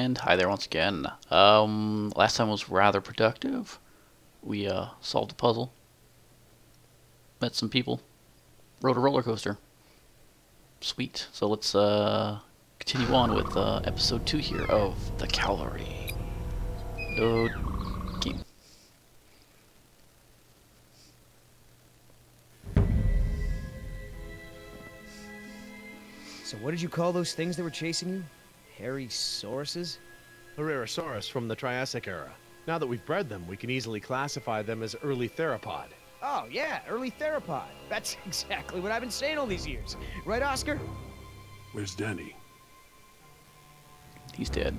And hi there once again. Last time was rather productive. We solved a puzzle, met some people, rode a roller coaster. Sweet. So let's continue on with episode 2 here of the Cavalry. Load game. So what did you call those things that were chasing you? Hairy sauruses? Herrerasaurus from the Triassic era. Now that we've bred them, we can easily classify them as early theropod. Oh, yeah, early theropod. That's exactly what I've been saying all these years. Right, Oscar? Where's Danny? He's dead.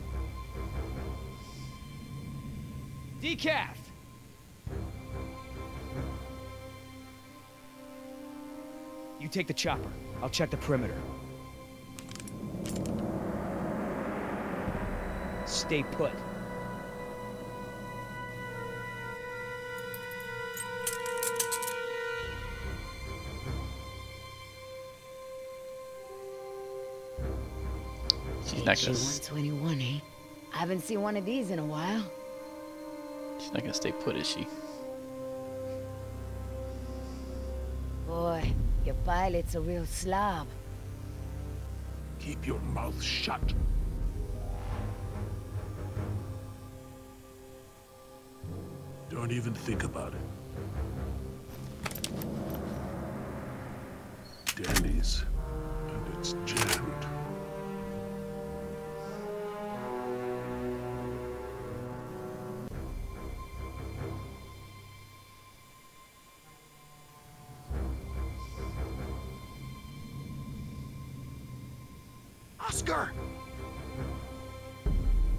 Decaf! You take the chopper. I'll check the perimeter. Stay put. She's not gonna. 121, eh? I haven't seen one of these in a while. She's not gonna stay put, is she? Boy, your pilot's a real slob. Keep your mouth shut. Don't even think about it. Danny's, and it's jammed. Oscar!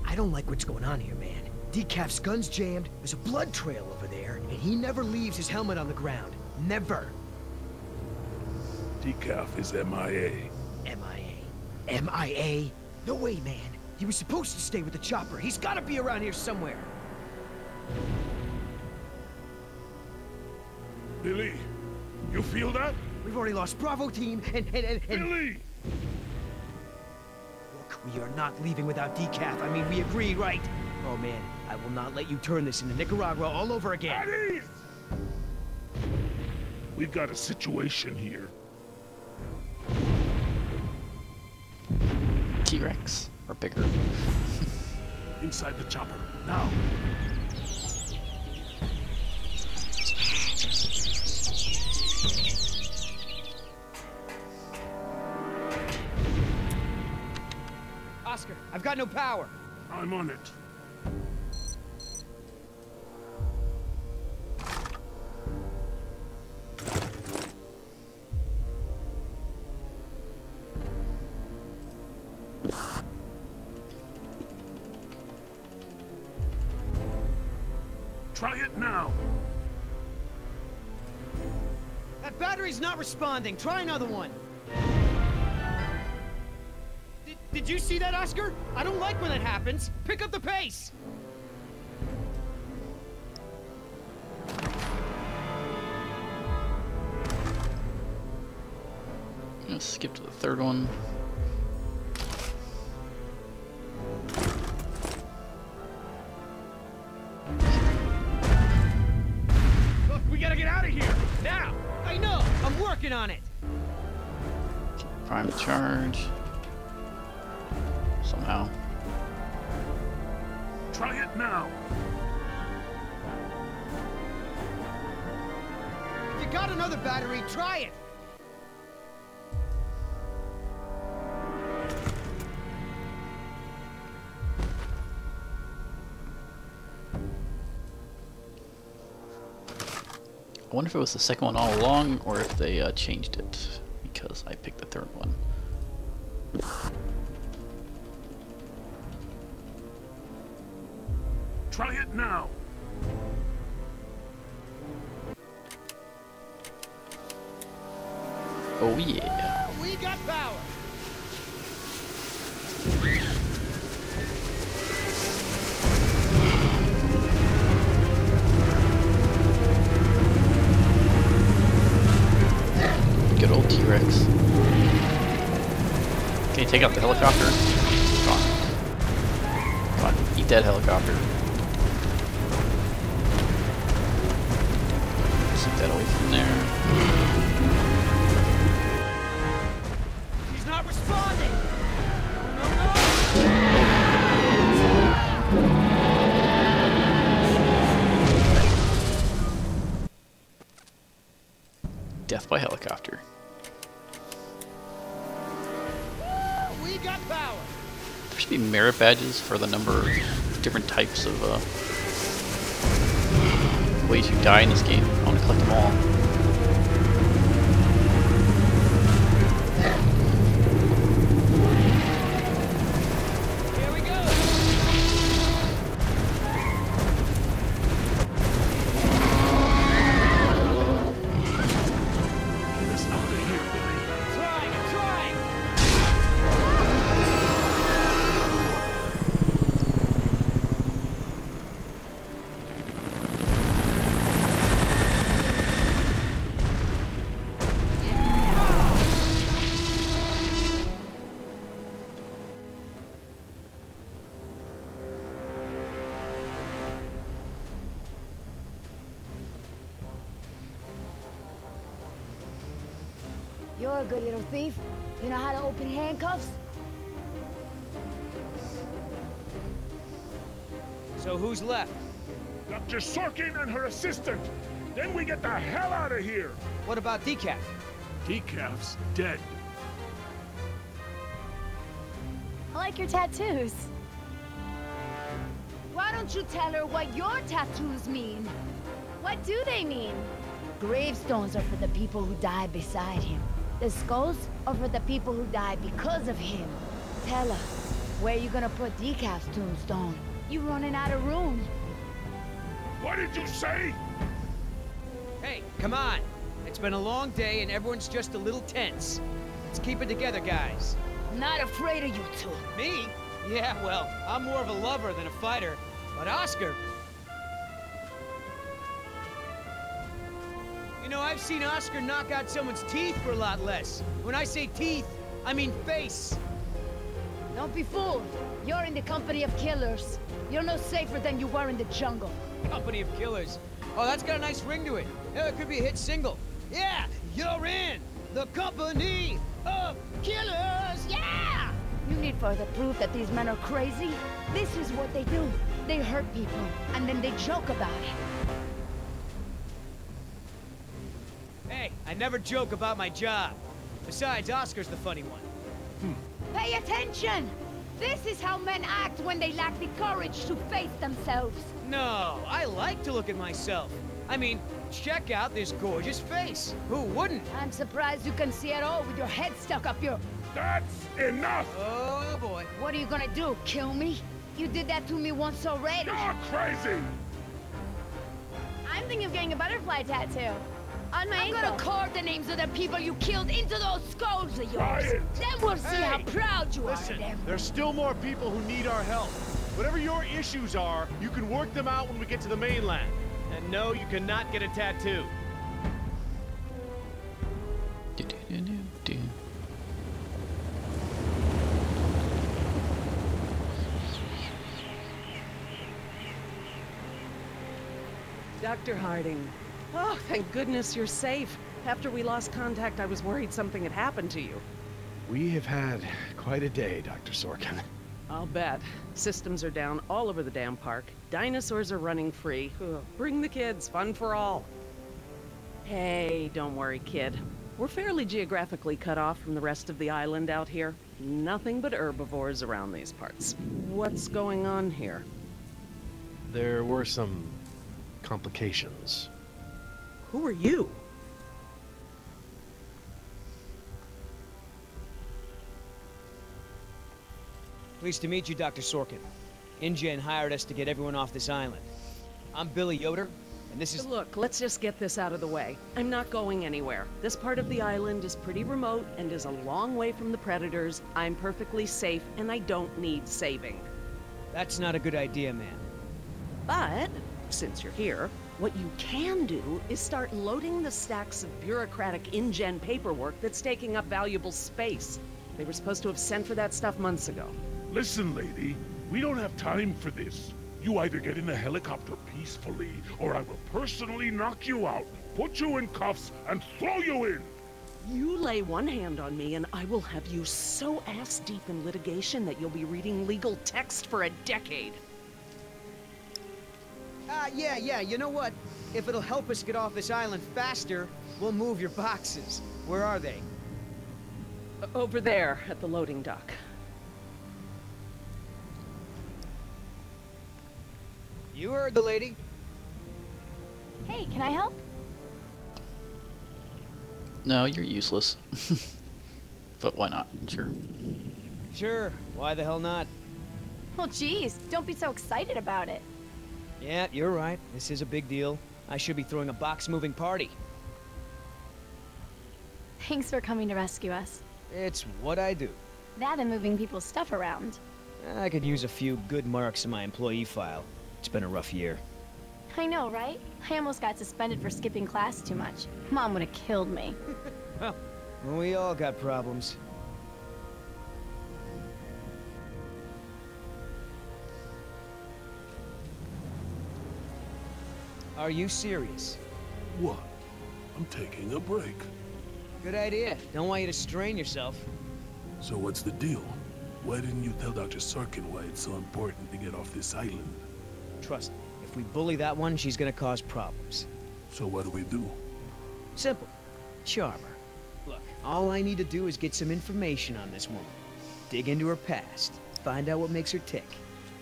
I don't like what's going on here, man. Decaf's gun's jammed, there's a blood trail over there, and he never leaves his helmet on the ground. Never. Decaf is MIA. MIA. MIA? No way, man. He was supposed to stay with the chopper. He's gotta be around here somewhere. Billy, you feel that? We've already lost Bravo team, and... Billy! Look, we are not leaving without Decaf. I mean, we agreed, right? Oh, man, I will not let you turn this into Nicaragua all over again. At ease! We've got a situation here. T-Rex or bigger. Inside the chopper, now. Oscar, I've got no power. I'm on it. Try it now. That battery's not responding. Try another one. Did you see that, Oscar? I don't like when that happens. Pick up the pace. Let's skip to the third one. Look, we gotta get out of here now. I know. I'm working on it. Prime charge. Somehow. Try it now. If you got another battery, try it. I wonder if it was the second one all along or if they changed it, because I picked the third one. Try it now. Oh yeah. We got power. T-Rex. Can you take out the helicopter? Gone. dead helicopter. Keep that away from there. He's not responding! Death by helicopter. We got power! There should be merit badges for the number of different types of ways you die in this game. I want to collect them all. Here we go! Get us out of here, Billy. I'm trying! You're a good little thief. You know how to open handcuffs? So who's left? Dr. Sorkin and her assistant. Then we get the hell out of here. What about Decaf? Decaf's dead. I like your tattoos. Why don't you tell her what your tattoos mean? What do they mean? Gravestones are for the people who died beside him. The skulls are for the people who died because of him. Tell her, where you gonna put Decaf's tombstone? You running out of room. What did you say? Hey, come on! It's been a long day and everyone's just a little tense. Let's keep it together, guys. I'm not afraid of you two. Me? Yeah, well, I'm more of a lover than a fighter. But Oscar... You know, I've seen Oscar knock out someone's teeth for a lot less. When I say teeth, I mean face. Don't be fooled. You're in the company of killers. You're no safer than you were in the jungle. Company of killers. Oh, that's got a nice ring to it. Yeah, it could be a hit single. Yeah, you're in the company of killers. Yeah! You need further proof that these men are crazy? This is what they do. They hurt people, and then they joke about it. Hey, I never joke about my job. Besides, Oscar's the funny one. Pay attention! This is how men act when they lack the courage to face themselves. No, I like to look at myself. I mean, check out this gorgeous face. Who wouldn't? I'm surprised you can see at all with your head stuck up your... That's enough! Oh, boy. What are you gonna do, kill me? You did that to me once already. You're crazy! I'm thinking of getting a butterfly tattoo. On my I'm ankle. gonna carve the names of the people you killed into those skulls of yours. Quiet. Then we'll see how Hey, proud you are Listen, of them. there's still more people who need our help. Whatever your issues are, you can work them out when we get to the mainland. And no, you cannot get a tattoo. Do-do-do-do-do. Dr. Harding. Oh, thank goodness you're safe. After we lost contact, I was worried something had happened to you. We have had quite a day, Dr. Sorkin. I'll bet. Systems are down all over the damn park. Dinosaurs are running free. Ugh, bring the kids, fun for all. Hey, don't worry, kid. We're fairly geographically cut off from the rest of the island out here. Nothing but herbivores around these parts. What's going on here? There were some complications. Who are you? Pleased to meet you, Dr. Sorkin. InGen hired us to get everyone off this island. I'm Billy Yoder, and this is... Look, let's just get this out of the way. I'm not going anywhere. This part of the island is pretty remote and is a long way from the predators. I'm perfectly safe, and I don't need saving. That's not a good idea, man. But, since you're here, what you can do is start loading the stacks of bureaucratic InGen paperwork that's taking up valuable space. They were supposed to have sent for that stuff months ago. Listen, lady. We don't have time for this. You either get in the helicopter peacefully, or I will personally knock you out, put you in cuffs, and throw you in! You lay one hand on me and I will have you so ass-deep in litigation that you'll be reading legal text for a decade. Yeah, you know what? If it'll help us get off this island faster, we'll move your boxes. Where are they? Over there at the loading dock. You heard the lady. Hey, can I help? No, you're useless. But why not? Sure. Sure, why the hell not? Well, geez, don't be so excited about it. Yeah, you're right. This is a big deal. I should be throwing a box-moving party. Thanks for coming to rescue us. It's what I do. That and moving people's stuff around. I could use a few good marks in my employee file. It's been a rough year. I know, right? I almost got suspended for skipping class too much. Mom would have killed me. Well, we all got problems. Are you serious? What? I'm taking a break. Good idea. Don't want you to strain yourself. So what's the deal? Why didn't you tell Dr. Sorkin why it's so important to get off this island? Trust me, if we bully that one, she's gonna cause problems. So what do we do? Simple. Charm her. Look, all I need to do is get some information on this woman. Dig into her past. Find out what makes her tick.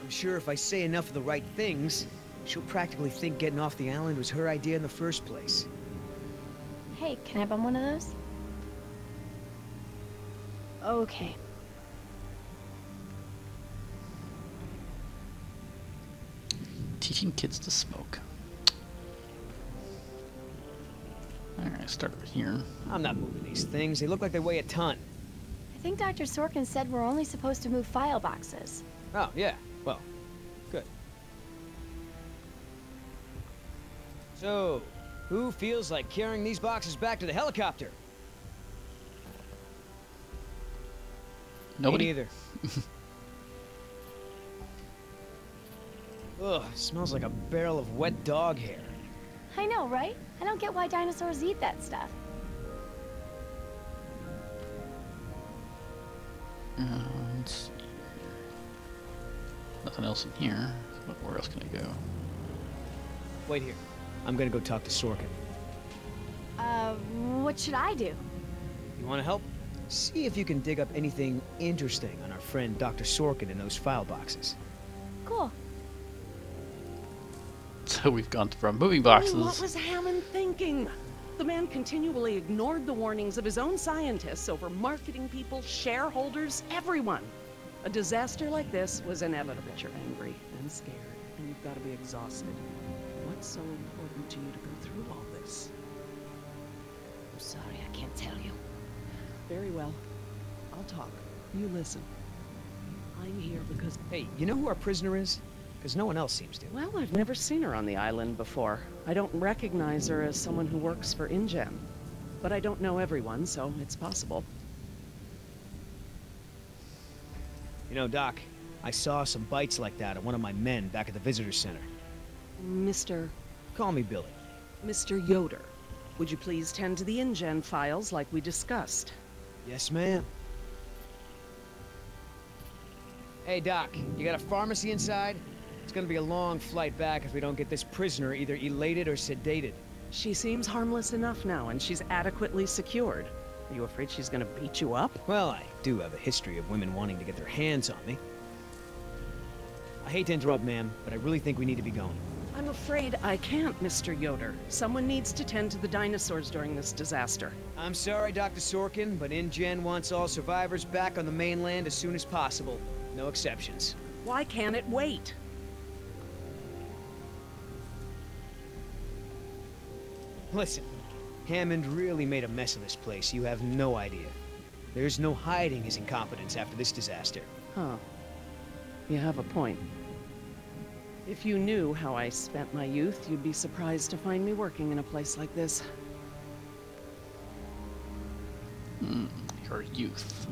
I'm sure if I say enough of the right things, she'll practically think getting off the island was her idea in the first place. Hey, can I bum one of those? Okay. Teaching kids to smoke. Alright, start over here. I'm not moving these things. They look like they weigh a ton. I think Dr. Sorkin said we're only supposed to move file boxes. Oh, yeah. Well, good. So, who feels like carrying these boxes back to the helicopter? Nobody? Me neither. Ugh, smells like a barrel of wet dog hair. I know, right? I don't get why dinosaurs eat that stuff. Let's see. Nothing else in here. Where else can I go? Wait here. I'm gonna go talk to Sorkin. What should I do? You wanna help? See if you can dig up anything interesting on our friend Dr. Sorkin in those file boxes. Cool. So we've gone from moving boxes. What was Hammond thinking? The man continually ignored the warnings of his own scientists over marketing people, shareholders, everyone. A disaster like this was inevitable. You're angry and scared, and you've got to be exhausted. What's so important to you to go through all this? I'm sorry, I can't tell you. Very well. I'll talk. You listen. I'm here because... Hey, you know who our prisoner is? Because no one else seems to. Well, I've never seen her on the island before. I don't recognize her as someone who works for InGen. But I don't know everyone, so it's possible. You know, Doc, I saw some bites like that at one of my men back at the visitor center. Mr. Call me Billy. Mr. Yoder, would you please tend to the InGen files like we discussed? Yes, ma'am. Hey, Doc, you got a pharmacy inside? It's gonna be a long flight back if we don't get this prisoner either elated or sedated. She seems harmless enough now, and she's adequately secured. Are you afraid she's gonna beat you up? Well, I do have a history of women wanting to get their hands on me. I hate to interrupt, ma'am, but I really think we need to be going. I'm afraid I can't, Mr. Yoder. Someone needs to tend to the dinosaurs during this disaster. I'm sorry, Dr. Sorkin, but InGen wants all survivors back on the mainland as soon as possible. No exceptions. Why can't it wait? Listen, Hammond really made a mess of this place. You have no idea. There's no hiding his incompetence after this disaster. Huh. You have a point. If you knew how I spent my youth, you'd be surprised to find me working in a place like this. Your youth.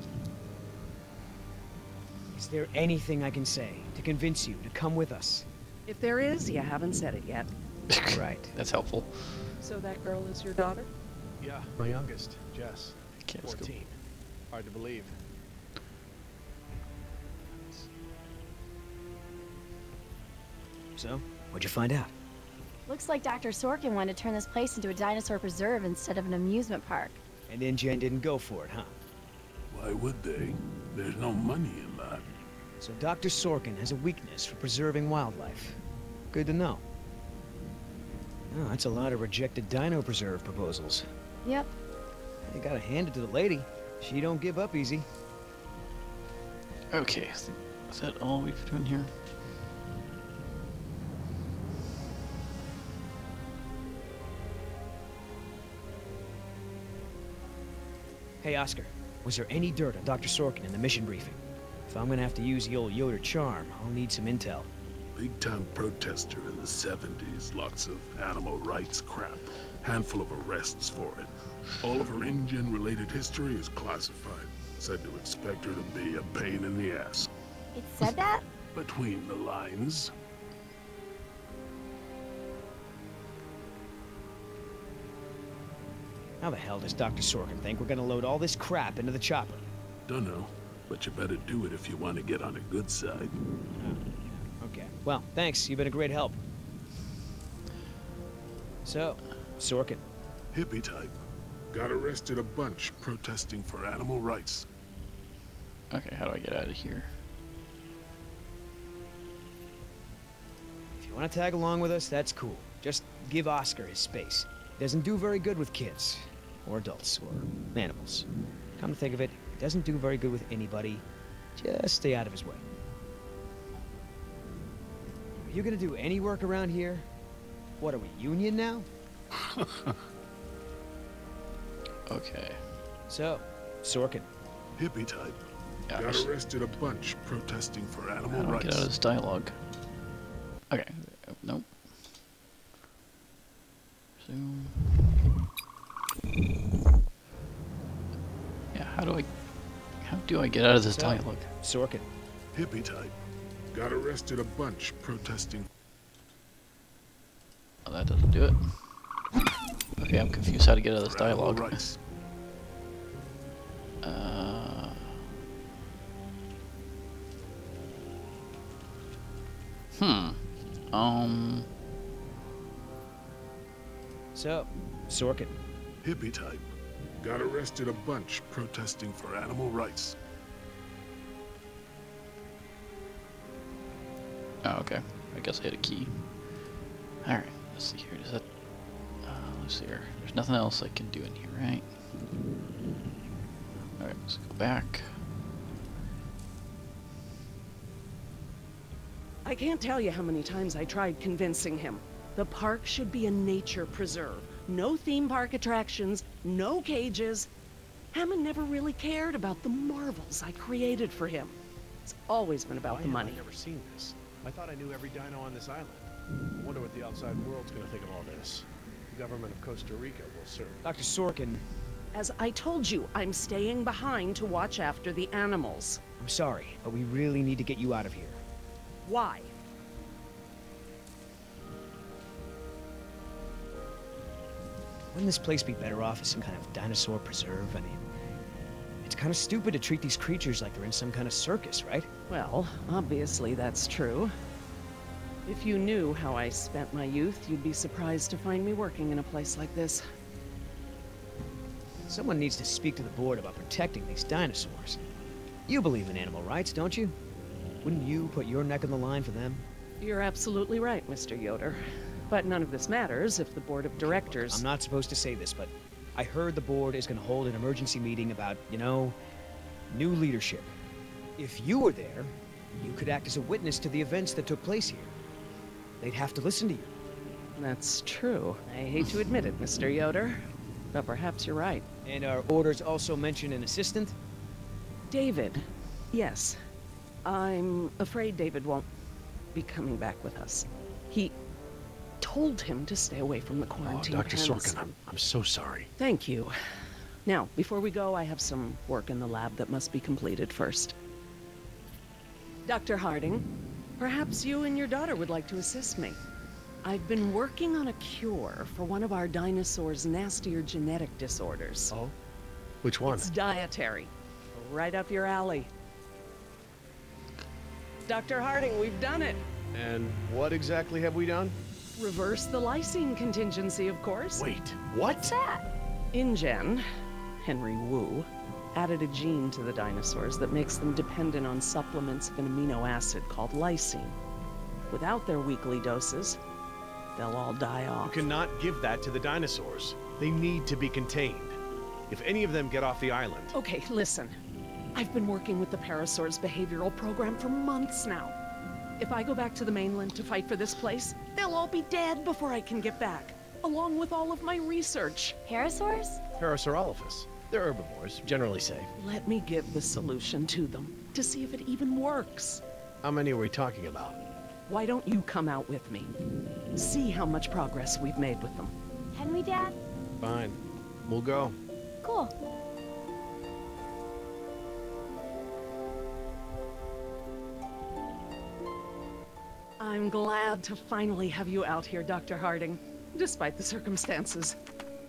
Is there anything I can say to convince you to come with us? If there is, you haven't said it yet. Right. That's helpful. So that girl is your daughter? Yeah, my youngest, Jess. Okay, let's go. 14. Hard to believe. So, what'd you find out? Looks like Dr. Sorkin wanted to turn this place into a dinosaur preserve instead of an amusement park. And InGen didn't go for it, huh? Why would they? There's no money in that. So Dr. Sorkin has a weakness for preserving wildlife. Good to know. Oh, that's a lot of rejected dino preserve proposals. Yep. You gotta hand it to the lady. She don't give up easy. Okay, is that all we've done here? Hey, Oscar. Was there any dirt on Dr. Sorkin in the mission briefing? If I'm gonna have to use the old Yoder charm, I'll need some intel. Big-time protester in the 70s. Lots of animal rights crap. Handful of arrests for it. All of her InGen-related history is classified. Said to expect her to be a pain in the ass. It said that? Between the lines. How the hell does Dr. Sorkin think we're gonna load all this crap into the chopper? Dunno, but you better do it if you want to get on a good side. Okay. Well, thanks. You've been a great help. So, Sorkin. Hippie type. Got arrested a bunch protesting for animal rights. Okay, how do I get out of here? If you want to tag along with us, that's cool. Just give Oscar his space. Doesn't do very good with kids. Or adults. Or animals. Come to think of it, he doesn't do very good with anybody. Just stay out of his way. Are you gonna do any work around here? What are we, union now? Okay. So, Sorkin. Hippie type. Yeah, Got arrested a bunch protesting for how animal do I rights. get out of this dialogue? Okay. Nope. Zoom. Yeah, how do I get out of this dialogue? Sorkin. Hippie type. Got arrested a bunch protesting. Oh, that doesn't do it. Okay, I'm confused how to get out of this for animal dialogue. rights. So, Sorkin. Hippie type. Got arrested a bunch protesting for animal rights. Oh, okay. I guess I hit a key. Alright, let's see here. Does that... let's see here. There's nothing else I can do in here, right? Alright, let's go back. I can't tell you how many times I tried convincing him. The park should be a nature preserve. No theme park attractions, no cages. Hammond never really cared about the marvels I created for him. It's always been about Why the have money. I never seen this. I thought I knew every dino on this island. I wonder what the outside world's gonna think of all this. The government of Costa Rica will serve. Dr. Sorkin, As I told you, I'm staying behind to watch after the animals. I'm sorry, but we really need to get you out of here. Why? Wouldn't this place be better off as some kind of dinosaur preserve? I mean, it's kind of stupid to treat these creatures like they're in some kind of circus, right? Well, obviously that's true. If you knew how I spent my youth, you'd be surprised to find me working in a place like this. Someone needs to speak to the board about protecting these dinosaurs. You believe in animal rights, don't you? Wouldn't you put your neck on the line for them? You're absolutely right, Mr. Yoder. But none of this matters if the board of directors... I'm not supposed to say this, but I heard the board is going to hold an emergency meeting about, you know, new leadership. If you were there, you could act as a witness to the events that took place here. They'd have to listen to you. That's true. I hate to admit it, Mr. Yoder. But perhaps you're right. And our orders also mention an assistant? David. Yes. I'm afraid David won't be coming back with us. He told him to stay away from the quarantine Dr. pens. Sorkin, I'm so sorry. Thank you. Now, before we go, I have some work in the lab that must be completed first. Dr. Harding, perhaps you and your daughter would like to assist me. I've been working on a cure for one of our dinosaurs' nastier genetic disorders. Oh? Which one? It's dietary. Right up your alley. Dr. Harding, we've done it. And what exactly have we done? Reverse the lysine contingency, of course. Wait, what? What's that? InGen, Henry Wu, added a gene to the dinosaurs that makes them dependent on supplements of an amino acid called lysine. Without their weekly doses, they'll all die You off. cannot give that to the dinosaurs. They need to be contained. If any of them get off the island... Okay, listen. I've been working with the Parasaur's behavioral program for months now. If I go back to the mainland to fight for this place, they'll all be dead before I can get back, along with all of my research. Parasaurs? Parasaurolophus. They're herbivores, generally safe. Let me give the solution to them, to see if it even works. How many are we talking about? Why don't you come out with me? See how much progress we've made with them. Can we, Dad? Fine. We'll go. Cool. I'm glad to finally have you out here, Dr. Harding, despite the circumstances.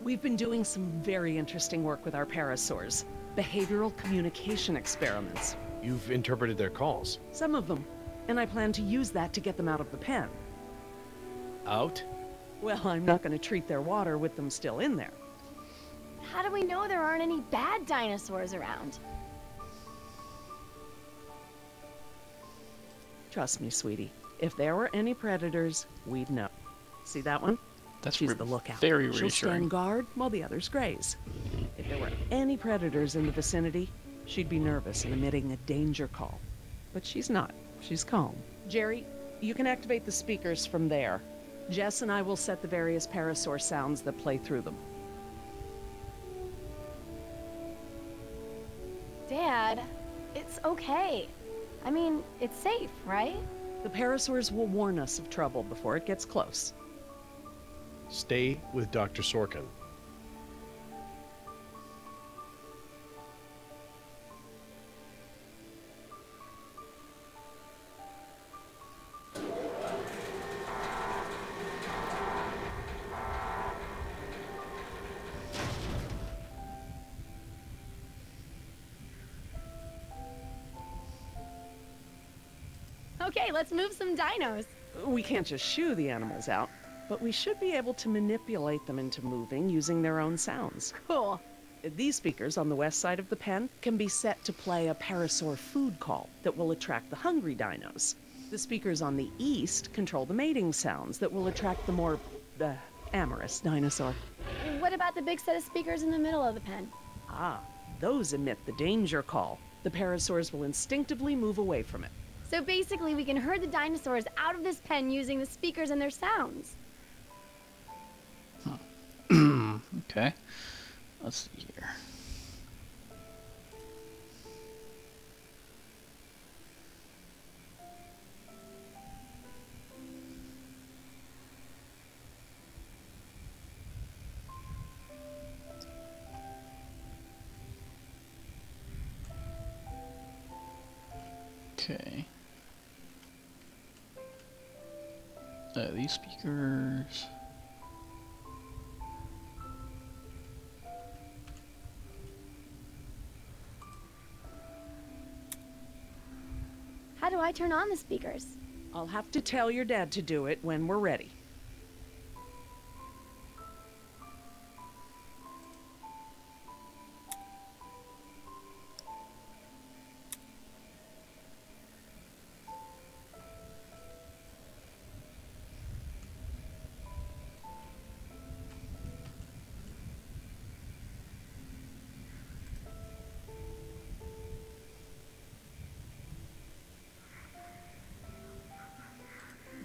We've been doing some very interesting work with our parasaurs. Behavioral communication experiments. You've interpreted their calls. Some of them. And I plan to use that to get them out of the pen. Out? Well, I'm not going to treat their water with them still in there. How do we know there aren't any bad dinosaurs around? Trust me, sweetie. If there were any predators, we'd know. See that one? That's She's the lookout. very She'll reassuring. stand guard while the others graze. If there were any predators in the vicinity, she'd be nervous and emitting a danger call. But she's not. She's calm. Jerry, you can activate the speakers from there. Jess and I will set the various parasaur sounds that play through them. Dad, it's okay. I mean, it's safe, right? The parasaurs will warn us of trouble before it gets close. Stay with Dr. Sorkin. Okay, let's move some dinos. We can't just shoo the animals out, but we should be able to manipulate them into moving using their own sounds. Cool. These speakers on the west side of the pen can be set to play a parasaur food call that will attract the hungry dinos. The speakers on the east control the mating sounds that will attract the more, amorous dinosaur. What about the big set of speakers in the middle of the pen? Ah, those emit the danger call. The parasaurs will instinctively move away from it. So basically, we can herd the dinosaurs out of this pen using the speakers and their sounds. Okay. Let's see here. Okay. These speakers. How do I turn on the speakers? I'll have to tell your dad to do it when we're ready.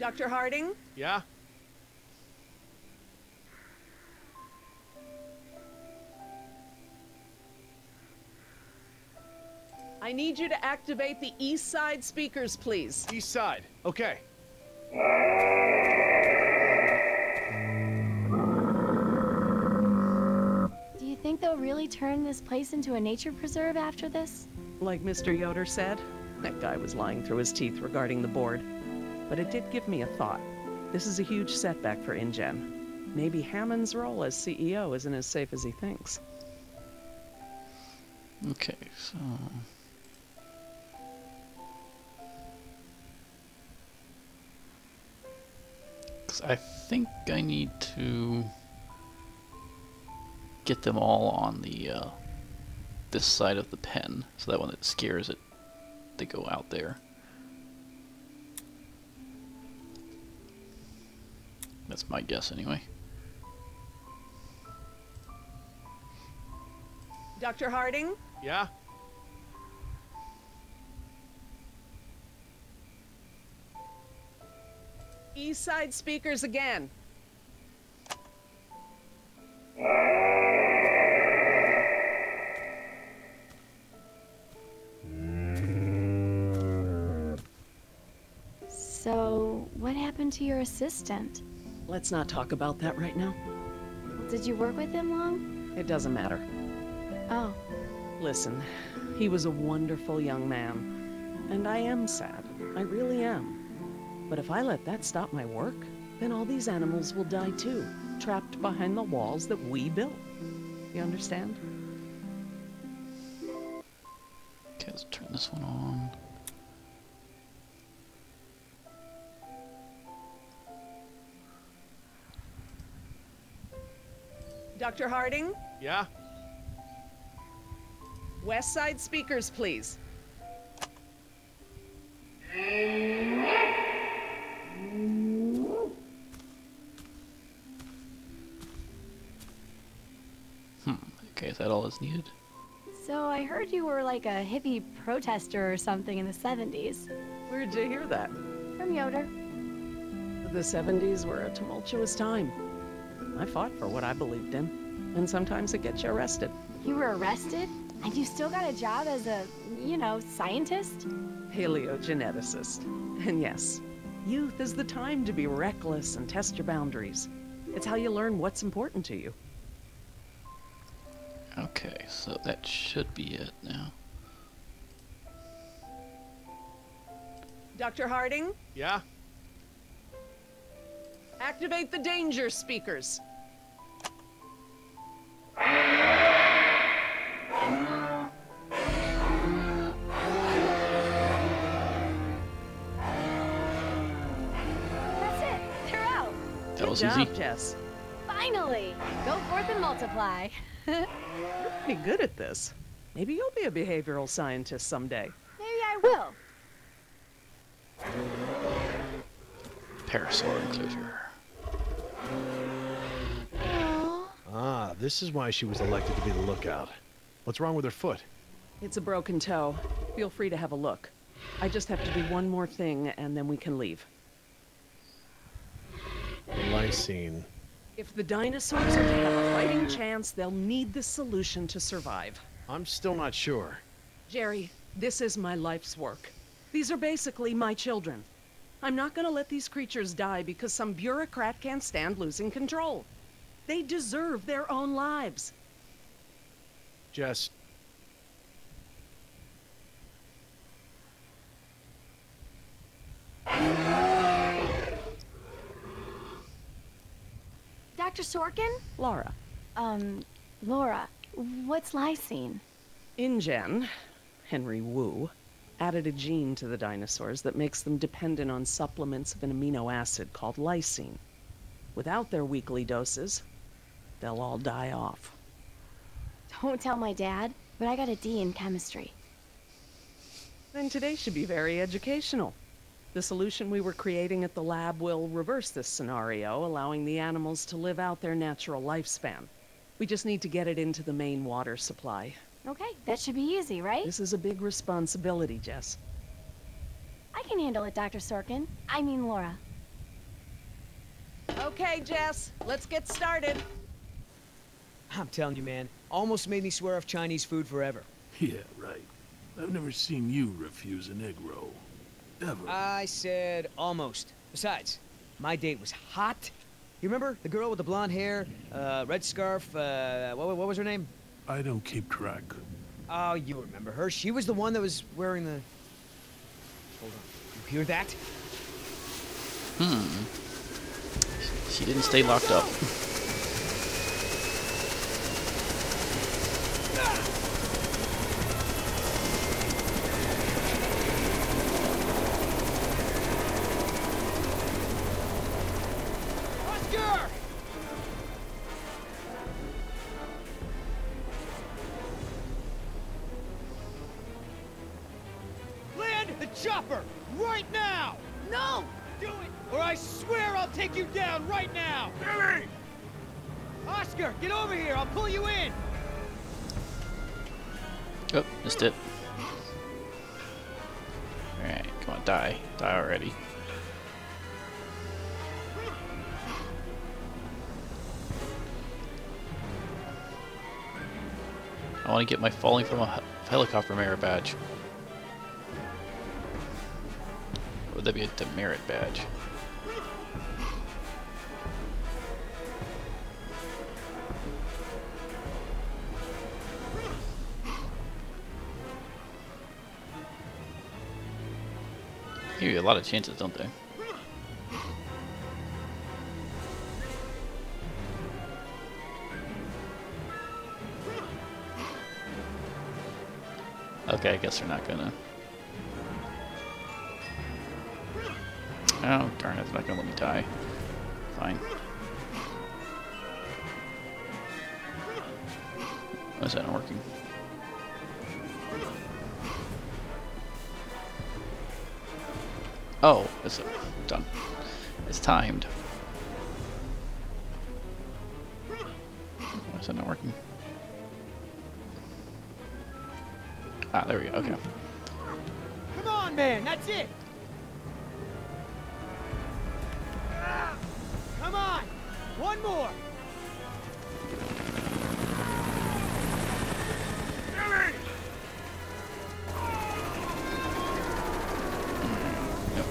Dr. Harding? Yeah? I need you to activate the east side speakers, please. East side. Okay. Do you think they'll really turn this place into a nature preserve after this? Like Mr. Yoder said, That guy was lying through his teeth regarding the board. But it did give me a thought. This is a huge setback for InGen. Maybe Hammond's role as CEO isn't as safe as he thinks. Okay, so... I think I need to get them all on the this side of the pen, so that when it scares it, they go out there. That's my guess anyway. Dr. Harding? Yeah? East side speakers again. So, what happened to your assistant? Let's not talk about that right now. Did you work with him long? It doesn't matter. Oh. Listen, he was a wonderful young man. And I am sad. I really am. But if I let that stop my work, then all these animals will die too, trapped behind the walls that we built. You understand? Okay, let's turn this one on. Dr. Harding? Yeah? West side speakers, please. Okay, is that all that's needed? So I heard you were like a hippie protester or something in the 70s. Where'd you hear that? From Yoder. The 70s were a tumultuous time. I fought for what I believed in, and sometimes it gets you arrested. You were arrested? And you still got a job as a, you know, scientist? Paleogeneticist. And yes, youth is the time to be reckless and test your boundaries. It's how you learn what's important to you. Okay, so that should be it now. Dr. Harding? Yeah? Activate the danger speakers. That's it. They're out. That was Good job, easy. Jess. Finally. Go forth and multiply. You're pretty good at this. Maybe you'll be a behavioral scientist someday. Maybe I will. Parasaur enclosure. Oh. Ah, this is why she was elected to be the lookout. What's wrong with her foot? It's a broken toe. Feel free to have a look. I just have to do one more thing, and then we can leave. Lysine. If the dinosaurs are to have a fighting chance, they'll need this solution to survive. I'm still not sure. Jerry, this is my life's work. These are basically my children. I'm not gonna let these creatures die because some bureaucrat can't stand losing control. They deserve their own lives. Jess. Dr. Sorkin? Laura. Laura, what's lysine? InGen, Henry Wu, added a gene to the dinosaurs that makes them dependent on supplements of an amino acid called lysine. Without their weekly doses, they'll all die off. Don't tell my dad, but I got a D in chemistry. Then today should be very educational. The solution we were creating at the lab will reverse this scenario, allowing the animals to live out their natural lifespan. We just need to get it into the main water supply. Okay, that should be easy, right? This is a big responsibility, Jess. I can handle it, Dr. Sorkin. I mean Laura. Okay, Jess, let's get started. I'm telling you, man, almost made me swear off Chinese food forever. Yeah, right. I've never seen you refuse an egg roll. Ever. I said almost. Besides, my date was hot. You remember the girl with the blonde hair, red scarf, what was her name? I don't keep track. Oh, you remember her. She was the one that was wearing the... Hold on. You hear that? She didn't stay locked up. Oscar! Land the chopper right now! No! Do it, or I swear I'll take you down right now! Billy! Oscar, get over here! I'll pull you in! Oh, missed it. Alright, come on, die. Die already. I want to get my falling from a helicopter merit badge. Or would that be a demerit badge? Give you a lot of chances, don't they? Okay, I guess they're not gonna. Oh, darn it, they're not gonna let me die. Fine. Why is that not working? Oh, it's done. It's timed. Why is that not working? Ah, there we go, okay. Come on, man, that's it! Come on! One more! Billy! Yep.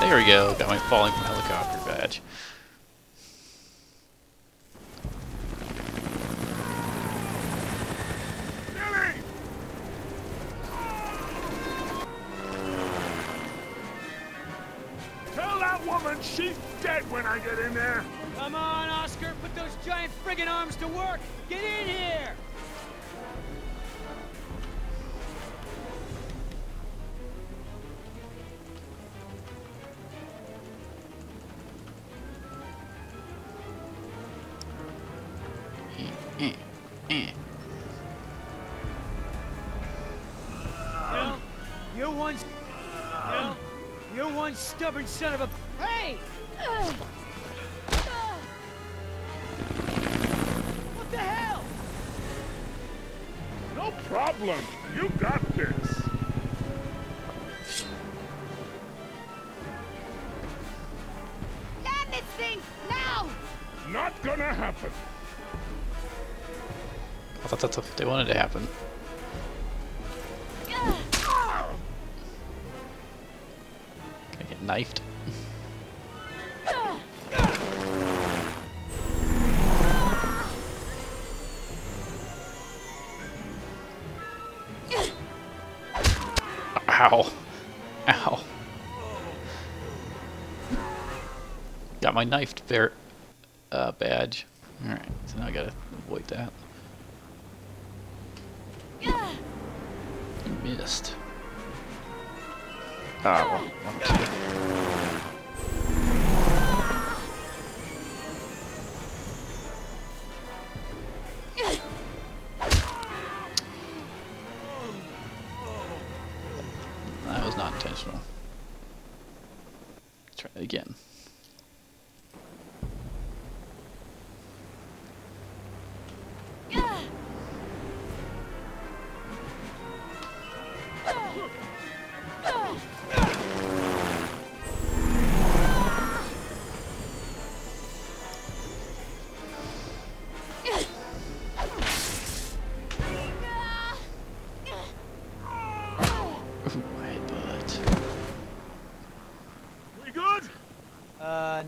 There we go, got my falling from helicopter badge. Billy! Tell that woman she's dead when I get in there! Come on, Oscar, put those giant friggin' arms to work! Get in here! Well, you're one... Well, you're one stubborn son of a... Hey! What the hell? No problem. You got this. Land this thing! Now! Not gonna happen. I thought that's what they wanted to happen. Can I get knifed? Ow. Ow. Got my knifed badge. Alright, so now I gotta avoid that. Missed. Ah, one, that was not intentional. Try it again. We good?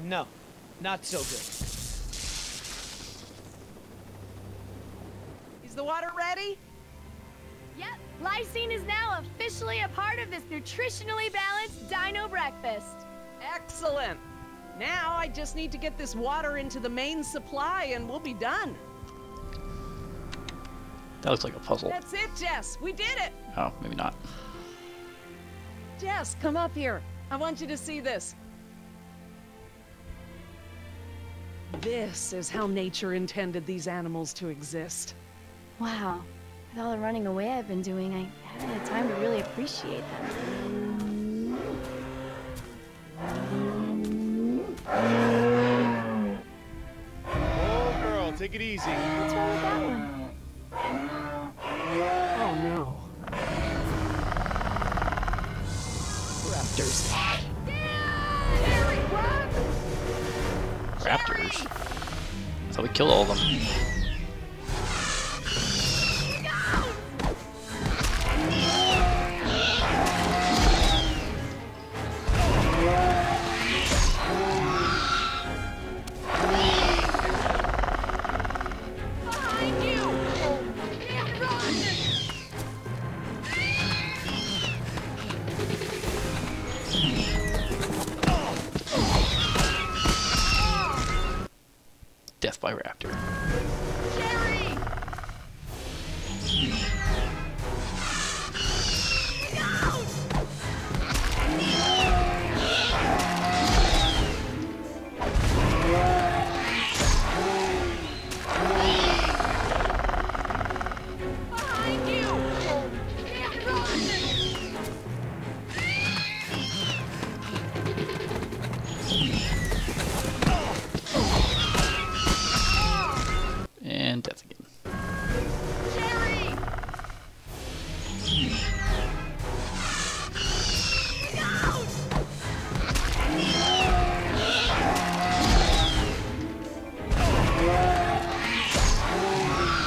No. Not so good. He's ready? Yep, lysine is now officially a part of this nutritionally balanced dino breakfast. Excellent. Now I just need to get this water into the main supply and we'll be done. That looks like a puzzle. That's it, Jess. We did it. Oh, maybe not. Jess, come up here. I want you to see this. This is how nature intended these animals to exist. Wow, with all the running away I've been doing, I haven't had time to really appreciate them. Oh, girl, take it easy. What's wrong with that one? Oh no. Raptors. Raptors? I thought we killed all of them. Death by raptor. And death again.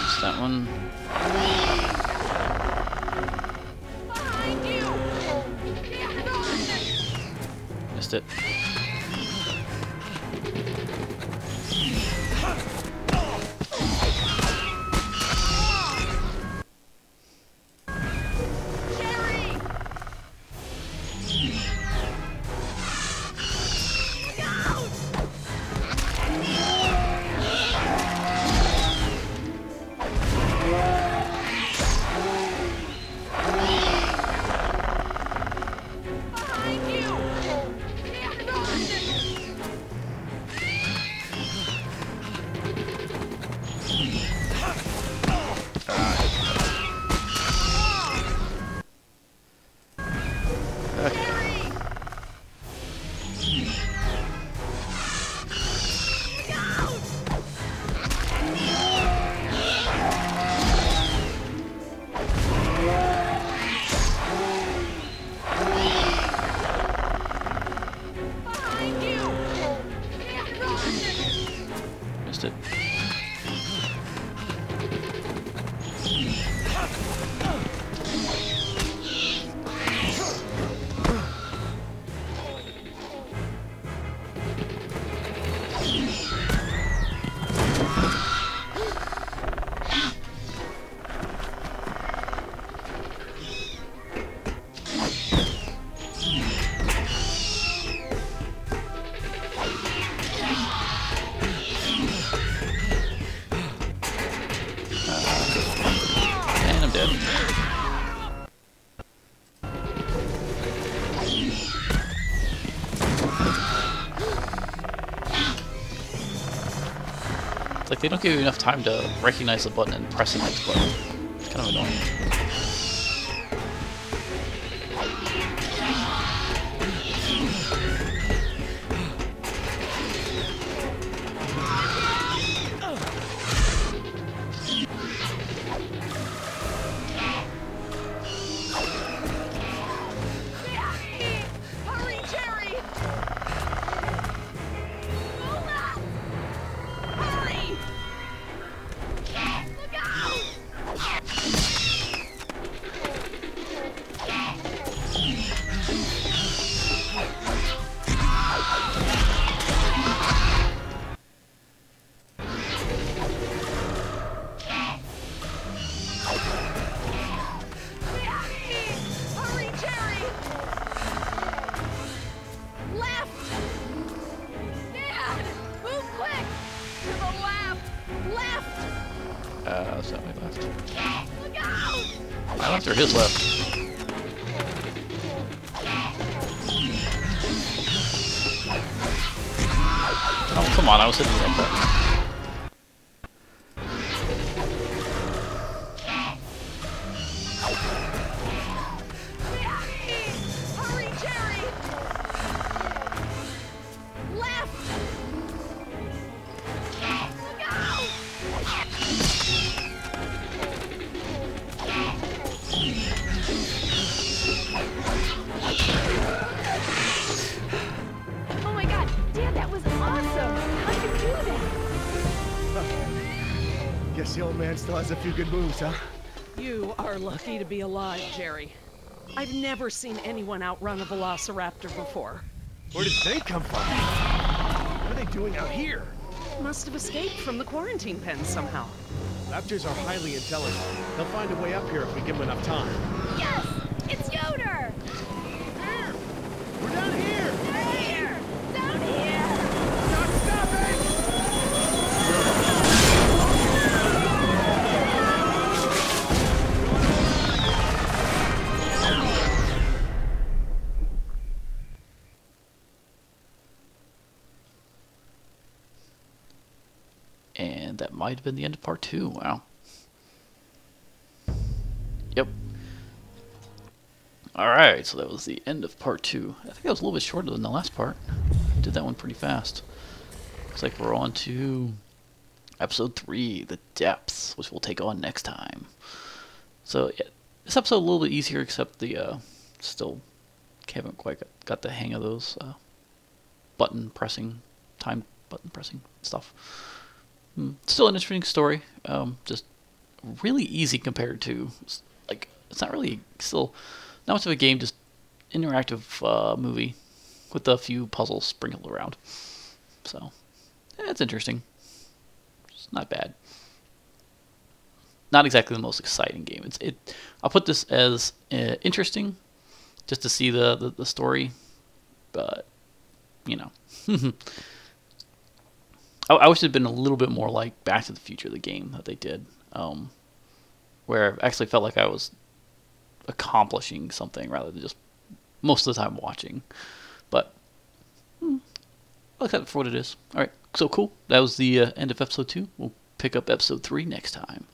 Just that one. Missed it. Missed it. And I'm dead. It's like they don't give you enough time to recognize the button and press the next button. It's kind of annoying. Hurry, Jerry! Lola! Hurry! Look out! left. My left or his left? Oh, come on, I was hitting the right button. Hurry, Jerry! Left! Look out! Oh my god, Dad, that was awesome! How'd you do that? Guess the old man still has a few good moves, huh? You are lucky to be alive, Jerry. I've never seen anyone outrun a velociraptor before. Where did they come from? What are they doing out here? Must have escaped from the quarantine pen somehow. Raptors are highly intelligent. They'll find a way up here if we give them enough time. Yes! It's Yoder! Here! We're down here! Down here! Down here! Not stopping! And that might have been the end of part 2. Wow. Yep. Alright, so that was the end of part 2. I think that was a little bit shorter than the last part. Did that one pretty fast. Looks like we're on to episode 3, The Depths, which we'll take on next time. So, yeah, this episode a little bit easier, except the, still haven't quite got the hang of those, button pressing, time button pressing stuff. Still an interesting story, just really easy compared to, like, it's not really, still, not much of a game, just interactive movie with a few puzzles sprinkled around. So, yeah, it's interesting. It's not bad. Not exactly the most exciting game. I'll put this as interesting, just to see the story, but, you know. I wish it had been a little bit more like Back to the Future, the game that they did, where I actually felt like I was accomplishing something rather than just most of the time watching. But I'll accept it for what it is. All right, so cool. That was the end of episode 2. We'll pick up episode 3 next time.